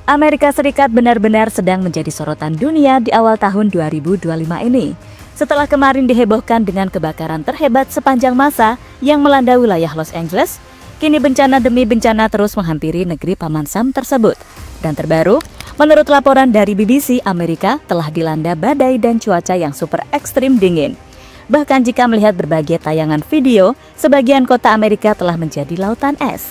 Amerika Serikat benar-benar sedang menjadi sorotan dunia di awal tahun 2025 ini. Setelah kemarin dihebohkan dengan kebakaran terhebat sepanjang masa yang melanda wilayah Los Angeles, kini bencana demi bencana terus menghampiri negeri Paman Sam tersebut. Dan terbaru, menurut laporan dari BBC, Amerika telah dilanda badai dan cuaca yang super ekstrim dingin. Bahkan jika melihat berbagai tayangan video, sebagian kota Amerika telah menjadi lautan es.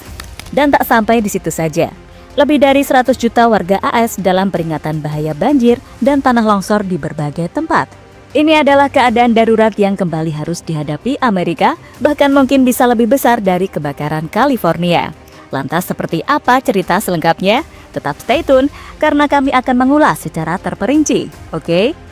Dan tak sampai di situ saja. Lebih dari 100 juta warga AS dalam peringatan bahaya banjir dan tanah longsor di berbagai tempat. Ini adalah keadaan darurat yang kembali harus dihadapi Amerika, bahkan mungkin bisa lebih besar dari kebakaran California. Lantas seperti apa cerita selengkapnya? Tetap stay tune, karena kami akan mengulas secara terperinci, oke?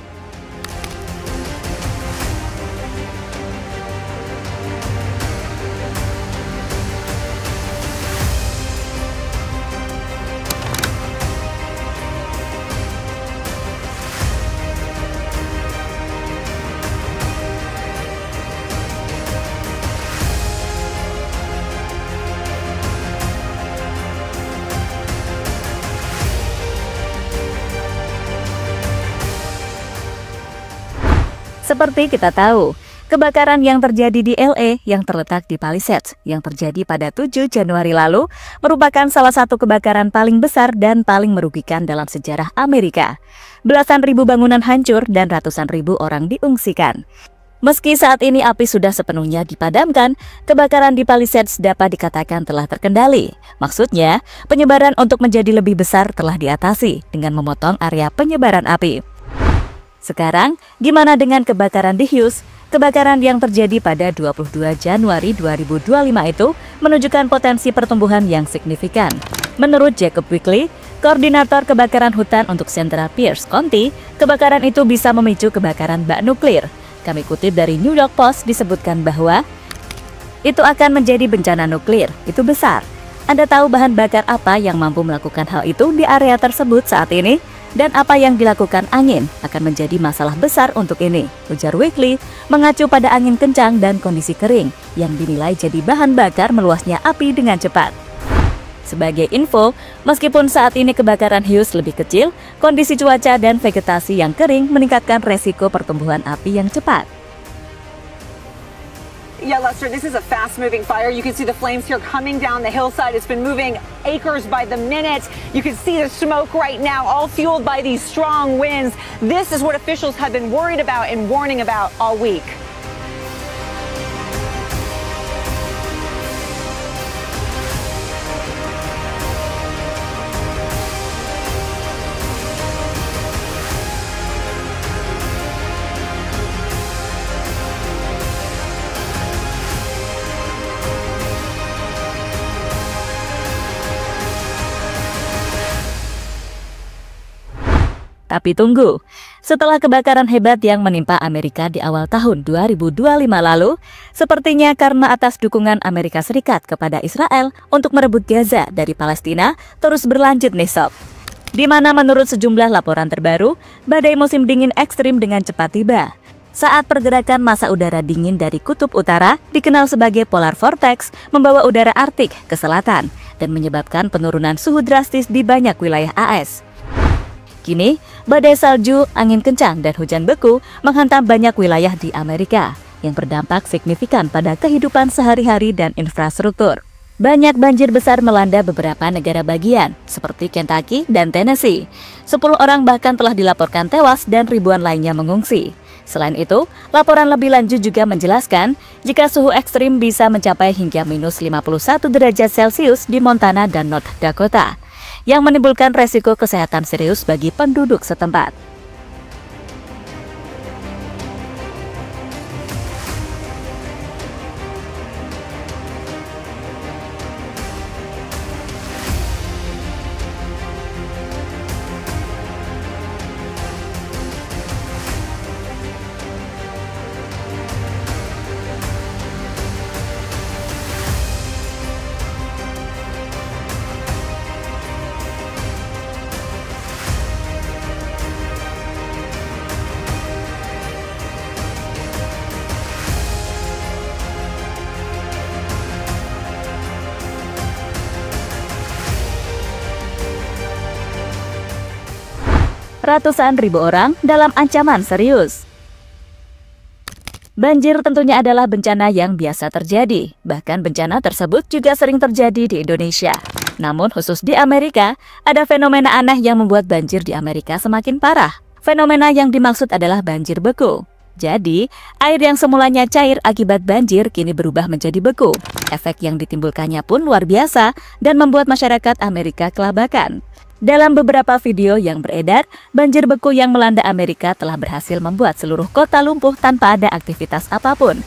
Seperti kita tahu, kebakaran yang terjadi di LA yang terletak di Palisades yang terjadi pada 7 Januari lalu merupakan salah satu kebakaran paling besar dan paling merugikan dalam sejarah Amerika. Belasan ribu bangunan hancur dan ratusan ribu orang diungsikan. Meski saat ini api sudah sepenuhnya dipadamkan, kebakaran di Palisades dapat dikatakan telah terkendali. Maksudnya, penyebaran untuk menjadi lebih besar telah diatasi dengan memotong area penyebaran api. Sekarang, gimana dengan kebakaran di Hughes? Kebakaran yang terjadi pada 22 Januari 2025 itu menunjukkan potensi pertumbuhan yang signifikan. Menurut Jacob Weekly, koordinator kebakaran hutan untuk Central Pierce County, kebakaran itu bisa memicu kebakaran bak nuklir. Kami kutip dari New York Post disebutkan bahwa itu akan menjadi bencana nuklir, itu besar. Anda tahu bahan bakar apa yang mampu melakukan hal itu di area tersebut saat ini? Dan apa yang dilakukan angin akan menjadi masalah besar untuk ini, ujar Weekly, mengacu pada angin kencang dan kondisi kering yang dinilai jadi bahan bakar meluasnya api dengan cepat. Sebagai info, meskipun saat ini kebakaran Hughes lebih kecil, kondisi cuaca dan vegetasi yang kering meningkatkan resiko pertumbuhan api yang cepat. Yeah, Lester, this is a fast-moving fire. You can see the flames here coming down the hillside. It's been moving acres by the minute. You can see the smoke right now, all fueled by these strong winds. This is what officials have been worried about and warning about all week. Tapi tunggu, setelah kebakaran hebat yang menimpa Amerika di awal tahun 2025 lalu, sepertinya karena atas dukungan Amerika Serikat kepada Israel untuk merebut Gaza dari Palestina terus berlanjut nih sob. Di mana menurut sejumlah laporan terbaru, badai musim dingin ekstrim dengan cepat tiba. Saat pergerakan massa udara dingin dari kutub utara, dikenal sebagai polar vortex, membawa udara Arktik ke selatan dan menyebabkan penurunan suhu drastis di banyak wilayah AS. Kini, badai salju, angin kencang, dan hujan beku menghantam banyak wilayah di Amerika yang berdampak signifikan pada kehidupan sehari-hari dan infrastruktur. Banyak banjir besar melanda beberapa negara bagian, seperti Kentucky dan Tennessee. 10 orang bahkan telah dilaporkan tewas dan ribuan lainnya mengungsi. Selain itu, laporan lebih lanjut juga menjelaskan jika suhu ekstrim bisa mencapai hingga minus 51 derajat Celcius di Montana dan North Dakota, yang menimbulkan resiko kesehatan serius bagi penduduk setempat. Ratusan ribu orang dalam ancaman serius. Banjir tentunya adalah bencana yang biasa terjadi. Bahkan bencana tersebut juga sering terjadi di Indonesia. Namun khusus di Amerika, ada fenomena aneh yang membuat banjir di Amerika semakin parah. Fenomena yang dimaksud adalah banjir beku. Jadi, air yang semulanya cair akibat banjir kini berubah menjadi beku. Efek yang ditimbulkannya pun luar biasa dan membuat masyarakat Amerika kelabakan. Dalam beberapa video yang beredar, banjir beku yang melanda Amerika telah berhasil membuat seluruh kota lumpuh tanpa ada aktivitas apapun.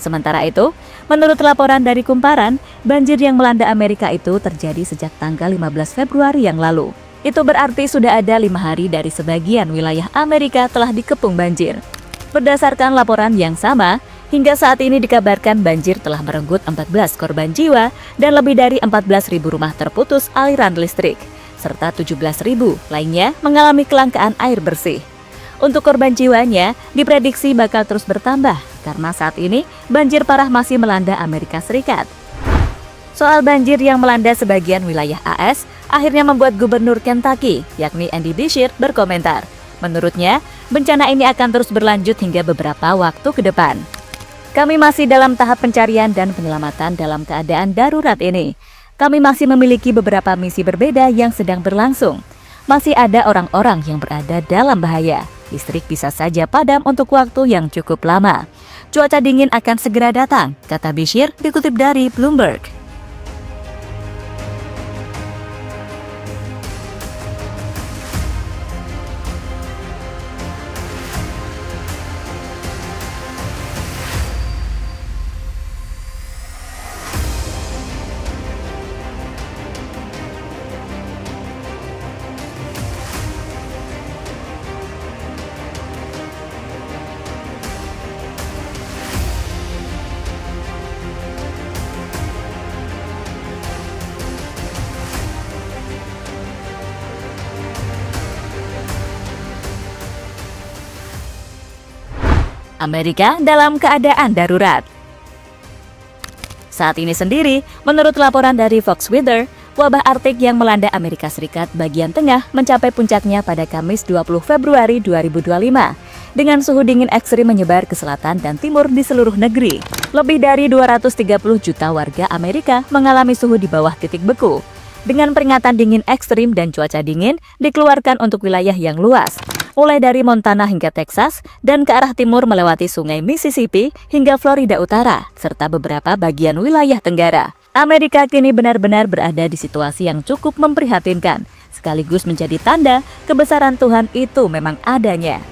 Sementara itu, menurut laporan dari Kumparan, banjir yang melanda Amerika itu terjadi sejak tanggal 15 Februari yang lalu. Itu berarti sudah ada 5 hari dari sebagian wilayah Amerika telah dikepung banjir. Berdasarkan laporan yang sama, hingga saat ini dikabarkan banjir telah merenggut 14 korban jiwa dan lebih dari 14.000 rumah terputus aliran listrik, serta 17.000 lainnya mengalami kelangkaan air bersih. Untuk korban jiwanya diprediksi bakal terus bertambah karena saat ini banjir parah masih melanda Amerika Serikat. Soal banjir yang melanda sebagian wilayah AS akhirnya membuat Gubernur Kentucky, yakni Andy Beshear, berkomentar. Menurutnya, bencana ini akan terus berlanjut hingga beberapa waktu ke depan. Kami masih dalam tahap pencarian dan penyelamatan dalam keadaan darurat ini. Kami masih memiliki beberapa misi berbeda yang sedang berlangsung. Masih ada orang-orang yang berada dalam bahaya. Listrik bisa saja padam untuk waktu yang cukup lama. Cuaca dingin akan segera datang, kata Beshear dikutip dari Bloomberg. Amerika dalam keadaan darurat. Saat ini sendiri, menurut laporan dari Fox Weather, wabah Arktik yang melanda Amerika Serikat bagian tengah mencapai puncaknya pada Kamis 20 Februari 2025, dengan suhu dingin ekstrim menyebar ke selatan dan timur di seluruh negeri. Lebih dari 230 juta warga Amerika mengalami suhu di bawah titik beku, dengan peringatan dingin ekstrim dan cuaca dingin dikeluarkan untuk wilayah yang luas, mulai dari Montana hingga Texas dan ke arah timur melewati sungai Mississippi hingga Florida Utara, serta beberapa bagian wilayah Tenggara. Amerika kini benar-benar berada di situasi yang cukup memprihatinkan, sekaligus menjadi tanda kebesaran Tuhan itu memang adanya.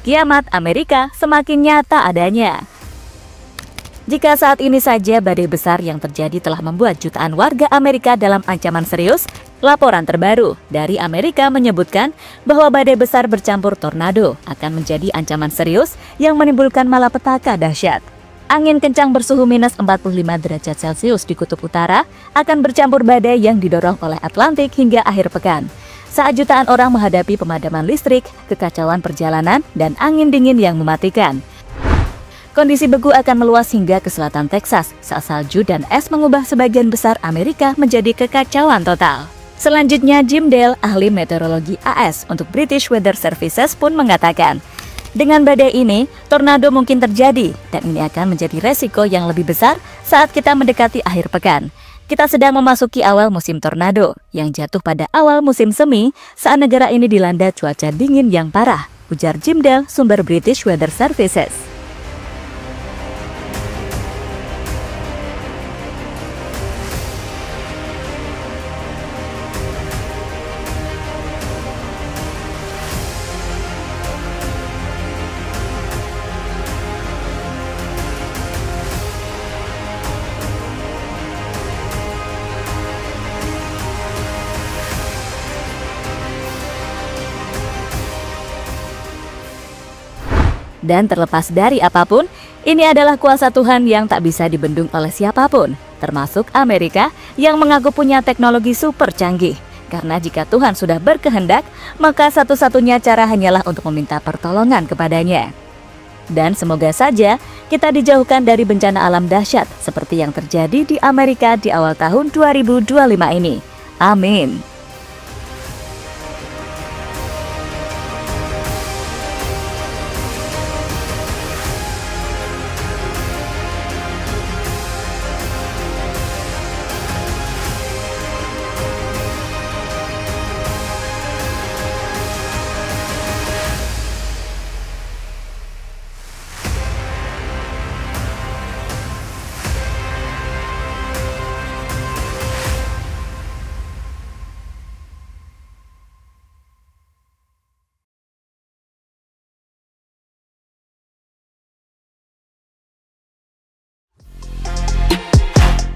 Kiamat Amerika semakin nyata adanya. Jika saat ini saja badai besar yang terjadi telah membuat jutaan warga Amerika dalam ancaman serius, laporan terbaru dari Amerika menyebutkan bahwa badai besar bercampur tornado akan menjadi ancaman serius yang menimbulkan malapetaka dahsyat. Angin kencang bersuhu minus 45 derajat Celcius di Kutub Utara akan bercampur badai yang didorong oleh Atlantik hingga akhir pekan. Saat jutaan orang menghadapi pemadaman listrik, kekacauan perjalanan, dan angin dingin yang mematikan. Kondisi beku akan meluas hingga ke selatan Texas saat salju dan es mengubah sebagian besar Amerika menjadi kekacauan total. Selanjutnya, Jim Dale, ahli meteorologi AS untuk British Weather Services pun mengatakan, dengan badai ini, tornado mungkin terjadi dan ini akan menjadi resiko yang lebih besar saat kita mendekati akhir pekan. Kita sedang memasuki awal musim tornado yang jatuh pada awal musim semi saat negara ini dilanda cuaca dingin yang parah, ujar Jim Dale, sumber British Weather Services. Dan terlepas dari apapun, ini adalah kuasa Tuhan yang tak bisa dibendung oleh siapapun, termasuk Amerika yang mengaku punya teknologi super canggih. Karena jika Tuhan sudah berkehendak, maka satu-satunya cara hanyalah untuk meminta pertolongan kepadanya. Dan semoga saja kita dijauhkan dari bencana alam dahsyat seperti yang terjadi di Amerika di awal tahun 2025 ini. Amin.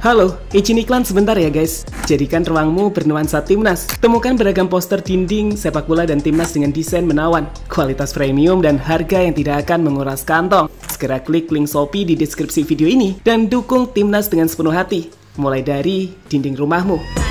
Halo, izin iklan sebentar ya guys. Jadikan ruangmu bernuansa Timnas. Temukan beragam poster dinding, sepak bola dan Timnas dengan desain menawan, kualitas premium dan harga yang tidak akan menguras kantong. Segera klik link Shopee di deskripsi video ini dan dukung Timnas dengan sepenuh hati. Mulai dari dinding rumahmu.